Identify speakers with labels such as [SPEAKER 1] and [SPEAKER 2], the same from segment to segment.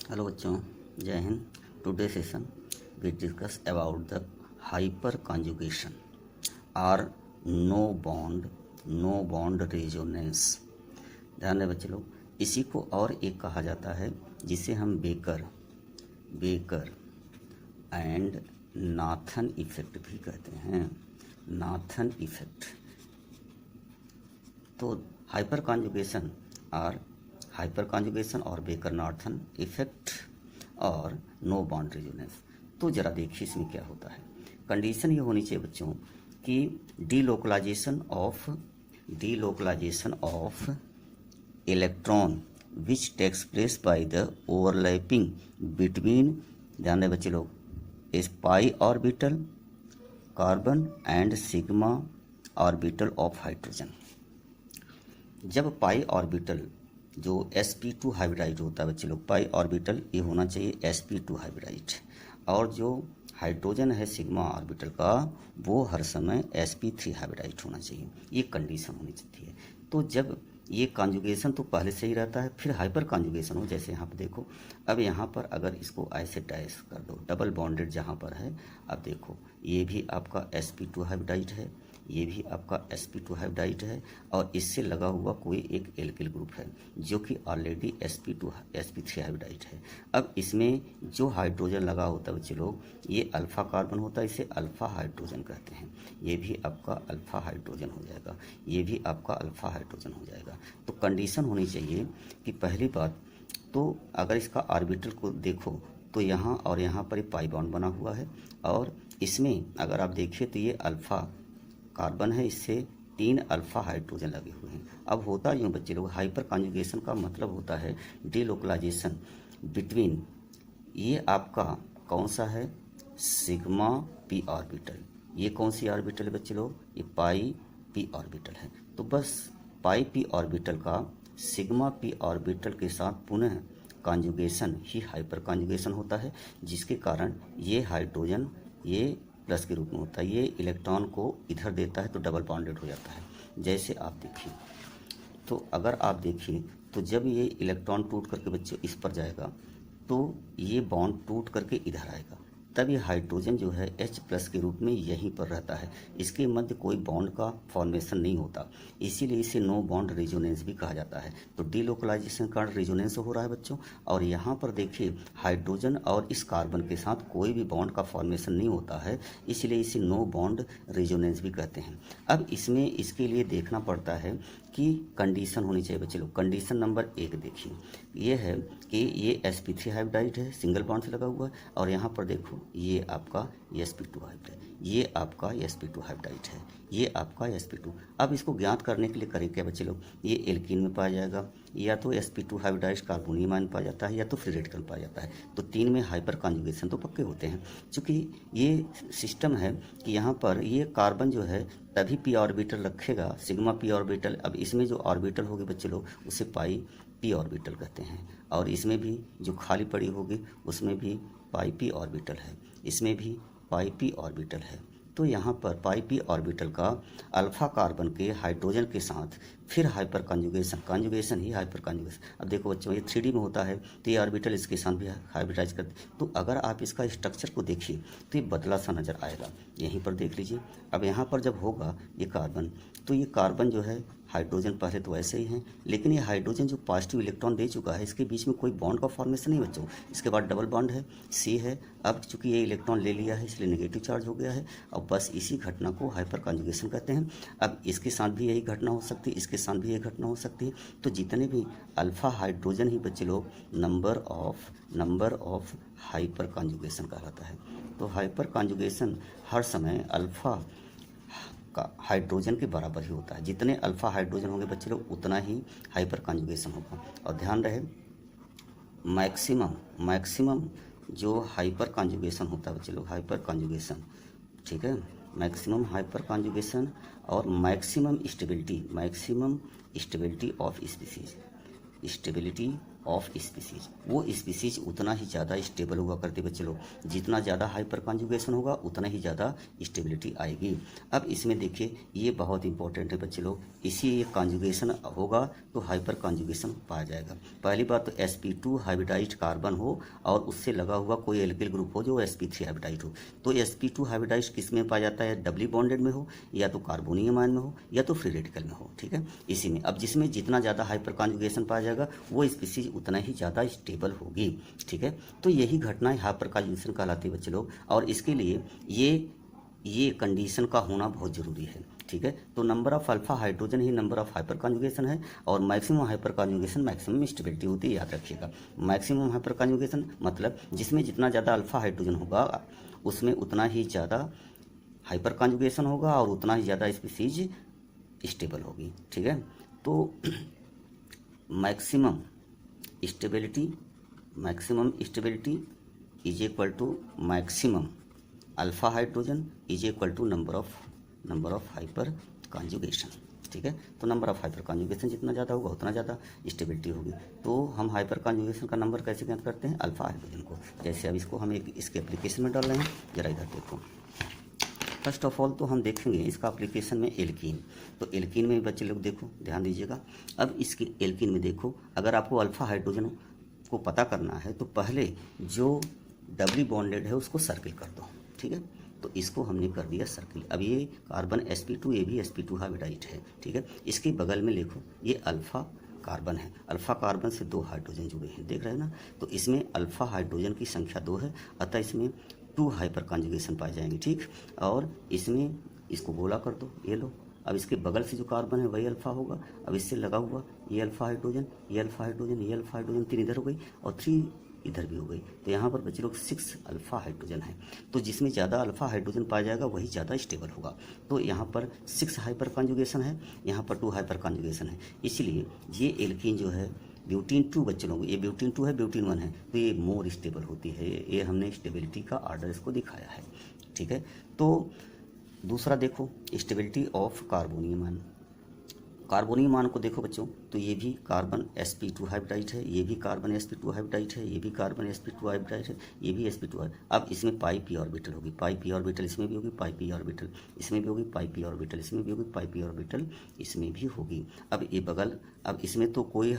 [SPEAKER 1] Hello बच्चों, जय हिंद। Today session we discuss about the hyper conjugation और नो बॉन्ड रेजोनेंस। ध्यान दें बच्चे लोग, इसी को और एक कहा जाता है जिसे हम बेकर एंड नाथन इफेक्ट भी कहते हैं। Nathan effect. तो हाइपर कॉन्जुगेशन और बेकर नाथन इफेक्ट और नो बॉन्ड रेजोनेंस। तो जरा देखिए इसमें क्या होता है। कंडीशन ये होनी चाहिए बच्चों कि delocalisation of electron which takes place by the overlapping between, ध्यान दें बच्चे लोग, इस pi orbital carbon and sigma orbital of hydrogen. जब पाई ऑर्बिटल जो sp2 हाइब्रिडाइड होता है बच्चे लोग, पाई ऑर्बिटल ये होना चाहिए sp2 हाइब्रिडाइड, और जो हाइड्रोजन है सिग्मा ऑर्बिटल का वो हर समय sp3 हाइब्रिडाइड होना चाहिए। ये कंडीशन होनी चाहिए। तो जब ये कॉन्जुगेशन तो पहले से ही रहता है, फिर हाइपर कॉन्जुगेशन हो, जैसे यहाँ पर देखो, अब यहाँ पर अगर इसको ऐसे डाइस कर दो, डबल बॉन्डेड जहाँ पर है, अब देखो ये भी आपका sp2 हाइब्रिडाइड है, ये भी आपका sp2 हाइब्रिडाइड है, और इससे लगा हुआ कोई एक एल्किल ग्रुप है जो कि ऑलरेडी sp3 हाइब्रिडाइड है। अब इसमें जो हाइड्रोजन लगा होता है बच्चे लोग, ये अल्फा कार्बन होता है, इसे अल्फा हाइड्रोजन कहते हैं। ये भी आपका अल्फा हाइड्रोजन हो जाएगा, ये भी आपका अल्फा हाइड्रोजन हो जाएगा। तो कंडीशन होनी चाहिए कि पहली बात तो अगर इसका ऑर्बिटल को देखो तो यहाँ और यहाँ पर पाई बॉन्ड बना हुआ है, और इसमें अगर आप देखिए तो ये अल्फा कार्बन है, इससे 3 अल्फा हाइड्रोजन लगे हुए हैं। अब होता यूँ बच्चे लोग, हाइपर कॉन्जुगेशन का मतलब होता है डीलोकलाइजेशन बिटवीन, ये आपका कौन सा है, सिग्मा पी ऑर्बिटल। ये कौन सी ऑर्बिटल है बच्चे लोग, ये पाई पी ऑर्बिटल है। तो बस पाई पी ऑर्बिटल का सिग्मा पी ऑर्बिटल के साथ पुनः कॉन्जुगेशन ही हाइपर कॉन्जुगेशन होता है, जिसके कारण ये हाइड्रोजन ये प्लस के रूप में होता है, ये इलेक्ट्रॉन को इधर देता है तो डबल बॉन्डेड हो जाता है। जैसे आप देखिए, तो अगर आप देखिए तो जब ये इलेक्ट्रॉन टूट करके बच्चे इस पर जाएगा तो ये बॉन्ड टूट करके इधर आएगा, तब ये हाइड्रोजन जो है H+ के रूप में यहीं पर रहता है, इसके मध्य कोई बॉन्ड का फॉर्मेशन नहीं होता, इसीलिए इसे नो बॉन्ड रेजोनेंस भी कहा जाता है। तो डीलोकलाइजेशन का रेजोनेंस हो रहा है बच्चों, और यहाँ पर देखिए हाइड्रोजन और इस कार्बन के साथ कोई भी बॉन्ड का फॉर्मेशन नहीं होता है, इसलिए इसे नो बॉन्ड रेजोनेंस भी कहते हैं। अब इसमें इसके लिए देखना पड़ता है कि कंडीशन होनी चाहिए बच्चे लोग। कंडीशन नंबर 1 देखिए, ये है कि ये sp3 हाइब्रिडाइड है, सिंगल बॉन्ड से लगा हुआ है, और यहाँ पर देखो ये आपका sp2 हाइब्रिडाइड, ये आपका sp2 हाइब्रिडाइड है, ये आपका sp2। अब इसको ज्ञात करने के लिए करें क्या बच्चे लोग, ये एल्कीन में पाया जाएगा, या तो sp2 हाइब्रिडाइड कार्बोनियम आयन पाया जाता है, या तो फ्री रेडिकल पाया जाता है। तो 3 में हाइपर कॉन्जुगेशन तो पक्के होते हैं। चूँकि ये सिस्टम है कि यहाँ पर ये कार्बन जो है तभी पी ऑर्बिटल रखेगा, सिग्मा पी ऑर्बिटल। अब इसमें जो ऑर्बिटल होगी बच्चे लोग उसे पाई पी ऑर्बिटल कहते हैं, और इसमें भी जो खाली पड़ी होगी उसमें भी पाई पी ऑर्बिटल है, इसमें भी पाई पी ऑर्बिटल है। तो यहाँ पर पाई पी ऑर्बिटल का अल्फा कार्बन के हाइड्रोजन के साथ फिर हाइपर कॉन्जुगेशन ही हाइपर कॉन्जुगेशन। अब देखो बच्चों, ये 3D में होता है तो ये ऑर्बिटल इसके साथ भी हाइब्रिडाइज करते। तो अगर आप इसका स्ट्रक्चर को देखिए तो ये बदला सा नज़र आएगा, यहीं पर देख लीजिए। अब यहाँ पर जब होगा ये कार्बन, तो ये कार्बन जो है हाइड्रोजन पहले तो ऐसे ही हैं, लेकिन ये हाइड्रोजन जो पॉजिटिव इलेक्ट्रॉन दे चुका है, इसके बीच में कोई बॉन्ड का फॉर्मेशन नहीं बच्चों। इसके बाद डबल बॉन्ड है, सी है। अब चूंकि ये इलेक्ट्रॉन ले लिया है इसलिए नेगेटिव चार्ज हो गया है, और बस इसी घटना को हाइपर कॉन्जुगेशन कहते हैं। अब इसके साथ भी यही घटना हो सकती है, इसके साथ भी यही घटना हो सकती है। तो जितने भी अल्फा हाइड्रोजन ही बच्चे लोग नंबर ऑफ हाइपर कॉन्जुगेशन कहलाता है। तो हाइपर कॉन्जुगेशन हर समय अल्फा का हाइड्रोजन के बराबर ही होता है। जितने अल्फा हाइड्रोजन होंगे बच्चे लोग उतना ही हाइपर कॉन्जुगेशन होगा। और ध्यान रहे, मैक्सिमम जो हाइपर कॉन्जुगेशन होता है बच्चे लोग, हाइपर कॉन्जुगेशन, ठीक है, मैक्सिमम हाइपर कॉन्जुगेशन और maximum stability of species, stability of species, वो स्पीसीज उतना ही ज़्यादा स्टेबल हुआ करते बच्चे लोग। जितना ज़्यादा हाइपर कॉन्जुगेशन होगा उतना ही ज़्यादा स्टेबिलिटी आएगी। अब इसमें देखिए ये बहुत इंपॉर्टेंट है बच्चे लोग, इसी ये कॉन्जुगेशन होगा तो हाइपर कॉन्जुगेशन पाया जाएगा। पहली बात तो sp2 हाइब्रिडाइज्ड कार्बन हो और उससे लगा हुआ कोई एल्किल ग्रुप हो जो sp3 हाइब्रिडाइज्ड हो। तो sp2 हाइब्रिडाइज्ड किस में पाया जाता है, डबली बॉन्डेड में हो, या तो कार्बोनियम आयन में हो, या तो फ्री रेडिकल में हो। ठीक है, इसी में अब जिसमें जितना ज़्यादा हाइपर कॉन्जुगेशन पाया जाएगा वो स्पीसीज उतना ही ज़्यादा स्टेबल होगी। ठीक है, तो यही घटनाएं हाइपर कॉन्जुगेशन कहलाती है बच्चे लोग, और इसके लिए ये कंडीशन का होना बहुत ज़रूरी है। ठीक है, तो number of alpha hydrogen he number of hyper conjugation है, और maximum hyper conjugation maximum stability होती है, याद रखिएगा। मैक्सिमम हाइपर कॉन्जुगेशन मतलब जिसमें जितना ज़्यादा अल्फा हाइड्रोजन होगा उसमें उतना ही ज़्यादा हाइपर कॉन्जुगेशन होगा और उतना ही ज़्यादा स्पीसीज स्टेबल होगी। ठीक है, तो maximum stability is equal to maximum alpha hydrogen is equal to number of hyper conjugation. ठीक है, तो नंबर ऑफ हाइपर कॉन्जुगेशन जितना ज़्यादा होगा उतना ज़्यादा स्टेबिलिटी होगी। तो हम हाइपर कॉन्जुगेशन का नंबर कैसे ज्ञात करते हैं, अल्फा हाइड्रोजन को। जैसे अब इसको हम एक इसके एप्लीकेशन में डाल रहे हैं, जरा इधर देखो। फर्स्ट ऑफ ऑल तो हम देखेंगे इसका एप्लीकेशन में एल्कीन। तो एल्कीन में बच्चे लोग देखो, ध्यान दीजिएगा। अब इसके एल्कीन में देखो, अगर आपको अल्फा हाइड्रोजन को पता करना है तो पहले जो डबली बॉन्डेड है उसको सर्किल कर दो। ठीक है, तो इसको हमने कर दिया सर्किल। अब ये कार्बन sp2, ये भी sp2 हाइब्रिडाइज्ड है। ठीक है, इसके बगल में देखो ये अल्फा कार्बन है, अल्फा कार्बन से 2 हाइड्रोजन जुड़े हैं, देख रहे हैं ना। तो इसमें अल्फा हाइड्रोजन की संख्या 2 है, अतः इसमें 2 हाइपर कॉन्जुगेशन पाए जाएंगे। ठीक, और इसमें इसको गोला कर दो, ये लो। अब इसके बगल से जो कार्बन है वही अल्फा होगा। अब इससे लगा हुआ ये अल्फा हाइड्रोजन, ये अल्फा हाइड्रोजन, ये अल्फा हाइड्रोजन, 3 इधर हो गई और 3 इधर भी हो गई। तो यहाँ पर बच्चे लोग 6 अल्फा हाइड्रोजन है। तो जिसमें ज़्यादा अल्फा हाइड्रोजन पाया जाएगा वही ज़्यादा स्टेबल होगा। तो यहाँ पर 6 हाइपर कॉन्जुगेशन है, यहाँ पर 2 हाइपर कॉन्जुगेशन है। इसलिए ये एल्कीन जो है ब्यूटीन 2 बच्चे लोग, ये ब्यूटीन 2 है, ब्यूटीन 1 है, तो ये मोर स्टेबल होती है। ये हमने स्टेबिलिटी का आर्डर इसको दिखाया है। ठीक है, तो दूसरा देखो stability of carbonium ion. Carbonium ion को देखो बच्चों, तो ये भी कार्बन sp2 हाइब्रिडाइज्ड है, ये भी कार्बन sp2 हाइब्रिडाइज्ड है, ये भी कार्बन sp2 हाइब्रिडाइज्ड है, ये भी sp2 है। अब इसमें पाई p ऑर्बिटल होगी, पाई p ऑर्बिटल इसमें भी होगी, पाई p ऑर्बिटल इसमें भी होगी, पाई p ऑर्बिटल इसमें भी होगी, पाई p ऑर्बिटल इसमें भी होगी। अब ये बगल, अब इसमें तो कोई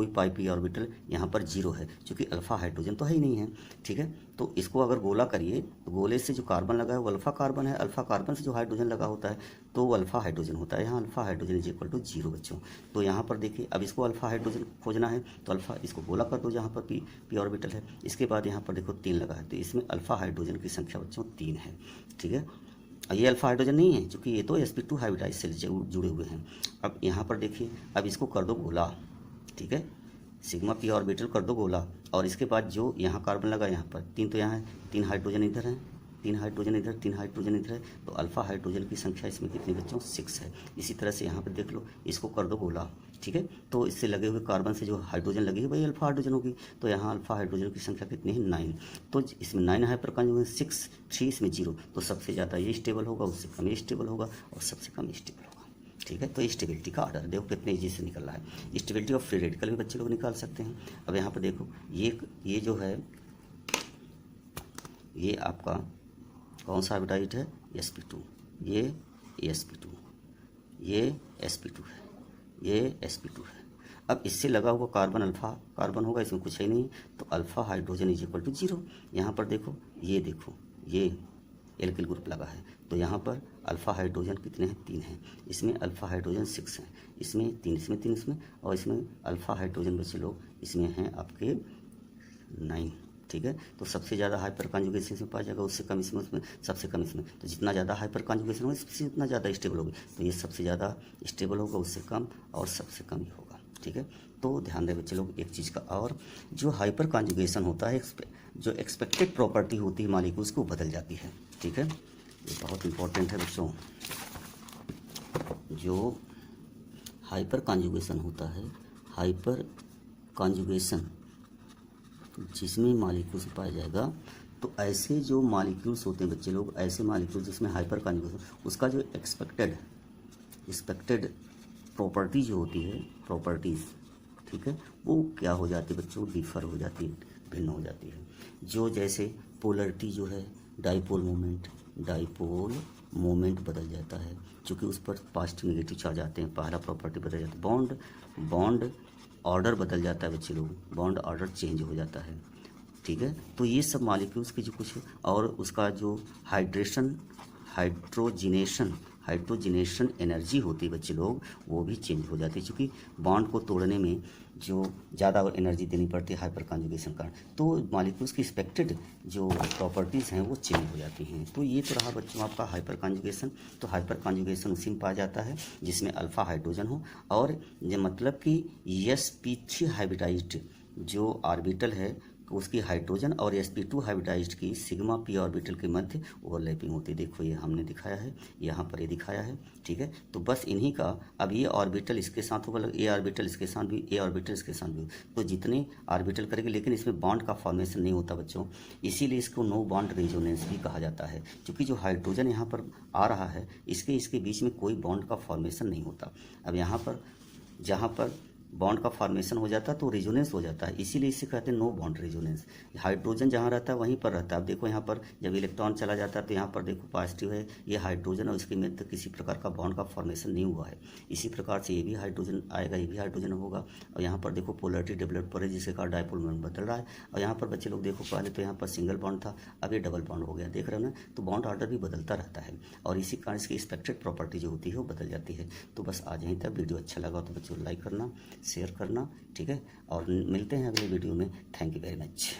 [SPEAKER 1] पाई p ऑर्बिटल यहाँ पर 0 है, क्योंकि अल्फा हाइड्रोजन तो है ही नहीं है। ठीक है, तो इसको अगर गोला करिए तो गोले से जो कार्बन लगा है वो अल्फा कार्बन है, अल्फा कार्बन से जो हाइड्रोजन लगा होता है तो वो अल्फा हाइड्रोजन होता है। यहाँ alpha hydrogen is equal to 0 बच्चों। तो यहाँ पर देखिए, अब इसको अल्फा हाइड्रोजन खोजना है तो अल्फा, इसको गोला कर दो जहाँ पर p ऑर्बिटल है। इसके बाद यहाँ पर देखो 3 लगा है, तो इसमें अल्फा हाइड्रोजन की संख्या बच्चों 3 है। ठीक है, ये अल्फा हाइड्रोजन नहीं है क्योंकि ये तो sp2 हाइब्रिडाइज्ड से जुड़े हुए हैं। अब यहाँ पर देखिए, अब इसको कर दो गोला। ठीक है, सिग्मा p ऑर्बिटल कर दो गोला, और इसके बाद जो यहाँ कार्बन लगा यहाँ पर 3, तो यहाँ है 3 हाइड्रोजन इधर है, 3 हाइड्रोजन इधर, 3 हाइड्रोजन इधर है। तो अल्फा हाइड्रोजन की संख्या इसमें कितनी बच्चों 6 है। इसी तरह से यहाँ पर देख लो, इसको कर दो गोला। ठीक है, तो इससे लगे हुए कार्बन से जो हाइड्रोजन लगी है वही अल्फा हाइड्रोजन होगी। तो यहाँ अल्फा हाइड्रोजन की संख्या कितनी है 9। तो इसमें 9 हाइपर कॉन्जुगेशन, 6, 3 इसमें 0। तो सबसे ज़्यादा ये स्टेबल होगा, उससे कम ये स्टेबल होगा, और सबसे कम स्टेबल होगा। ठीक है, तो स्टेबिलिटी का आर्डर देखो कितने ईजी से निकल रहा है। स्टेबिलिटी ऑफ फ्री रेडिकल भी बच्चे लोग निकाल सकते हैं। अब यहाँ पर देखो, ये जो है ये आपका कौन सा हाइब्रिडाइज्ड है, sp2, ये sp2, ये sp2 है, ये sp2 है। अब इससे लगा हुआ कार्बन अल्फा कार्बन होगा, इसमें कुछ है नहीं, तो alpha hydrogen is equal to 0। यहाँ पर देखो, ये एल्किल ग्रुप लगा है, तो यहाँ पर अल्फा हाइड्रोजन कितने हैं 3 हैं। इसमें अल्फा हाइड्रोजन 6 हैं, इसमें 3, इसमें 3, इसमें, और इसमें अल्फा हाइड्रोजन बच्चे लोग इसमें हैं आपके 9। ठीक है, तो सबसे ज़्यादा हाइपर कॉन्जुगेशन इसमें पाया जाएगा, उससे कम इसमें, उसमें सबसे कम इसमें। तो जितना ज़्यादा हाइपर कॉन्जुगेशन होगा इससे उतना ज़्यादा स्टेबल होगी। तो ये सबसे ज़्यादा स्टेबल होगा, उससे कम, और सबसे कम ही होगा। ठीक है, तो ध्यान दें बच्चे लोग एक चीज़ का, और जो हाइपर कॉन्जुगेशन होता है जो एक्सपेक्टेड प्रॉपर्टी होती है मॉलिक्यूल्स को बदल जाती है। ठीक है, ये बहुत इंपॉर्टेंट है बच्चों। जो हाइपर कॉन्जुगेशन होता है, हाइपर कॉन्जुगेशन जिसमें मॉलिक्यूल्स पाया जाएगा, तो ऐसे जो मॉलिक्यूल्स होते हैं बच्चे लोग, ऐसे मॉलिक्यूल्स जिसमें हाइपर कॉन्जुगेशन, उसका जो एक्सपेक्टेड प्रॉपर्टी जो होती है, प्रॉपर्टीज़ ठीक है, वो क्या हो जाती है बच्चों, डिफर हो जाती है, भिन्न हो जाती है। जो जैसे पोलरिटी जो है, डाइपोल मोमेंट बदल जाता है, क्योंकि उस पर पॉजिटिव नेगेटिव चार्ज आते हैं, पहला प्रॉपर्टी बदल जाता है। बॉन्ड ऑर्डर बदल जाता है बच्चे लोग, बॉन्ड ऑर्डर चेंज हो जाता है, ठीक है। तो ये सब मॉलिक्यूल्स की जो कुछ, और उसका जो हाइड्रोजिनेशन एनर्जी होती है बच्चे लोग, वो भी चेंज हो जाती है, क्योंकि बॉन्ड को तोड़ने में जो ज़्यादा एनर्जी देनी पड़ती है हाइपर कॉन्जुगेशन का, तो मॉलिक्यूल्स की एक्सपेक्टेड जो प्रॉपर्टीज़ हैं वो चेंज हो जाती हैं। तो ये तो रहा बच्चों आपका हाइपर कॉन्जुगेशन। तो हाइपर कॉन्जुगेशन उसी में पाया जाता है जिसमें अल्फ़ा हाइड्रोजन हो, और ये मतलब कि sp3 हाइब्रिडाइज्ड जो ऑर्बिटल है उसकी हाइड्रोजन और sp2 हाइब्रिडाइज्ड की सिग्मा p ऑर्बिटल के मध्य ओवरलैपिंग होती है। देखो ये हमने दिखाया है, यहाँ पर ये दिखाया है, ठीक है। तो बस इन्हीं का, अब ये ऑर्बिटल इसके साथ होगा, ए ऑर्बिटल इसके साथ भी, ए ऑर्बिटल इसके साथ भी, तो जितने ऑर्बिटल करेंगे, लेकिन इसमें बॉन्ड का फॉर्मेशन नहीं होता बच्चों, इसीलिए इसको नो बॉन्ड रेजोनेंस भी कहा जाता है, क्योंकि जो हाइड्रोजन यहाँ पर आ रहा है इसके बीच में कोई बॉन्ड का फॉर्मेशन नहीं होता। अब यहाँ पर जहाँ पर बॉन्ड का फॉर्मेशन हो जाता है तो रेजोनेंस हो जाता है, इसीलिए इसे कहते हैं नो बॉन्ड रेजोनेंस। हाइड्रोजन जहाँ रहता है वहीं पर रहता है। अब देखो यहाँ पर जब इलेक्ट्रॉन चला जाता है तो यहाँ पर देखो पॉजिटिव है ये हाइड्रोजन, और इसके में तो किसी प्रकार का बॉन्ड का फॉर्मेशन नहीं हुआ है। इसी प्रकार से ये भी हाइड्रोजन आएगा, ये भी हाइड्रोजन होगा, और यहाँ पर देखो पोलरिटी डेवलप हो रही है, जिसके कारण डाइपोल मोमेंट बदल रहा है। और यहाँ पर बच्चे लोग देखो, पहले तो यहाँ पर सिंगल बॉन्ड था, अब ये डबल बॉन्ड हो गया, देख रहे हो ना। तो बॉन्ड ऑर्डर भी बदलता रहता है, और इसी कारण इसकी एक्सपेक्टेड प्रॉपर्टी जो होती है वो बदल जाती है। तो बस आज यहीं तक। वीडियो अच्छा लगा तो बच्चों लाइक करना, शेयर करना, ठीक है, और मिलते हैं अगले वीडियो में। Thank you very much.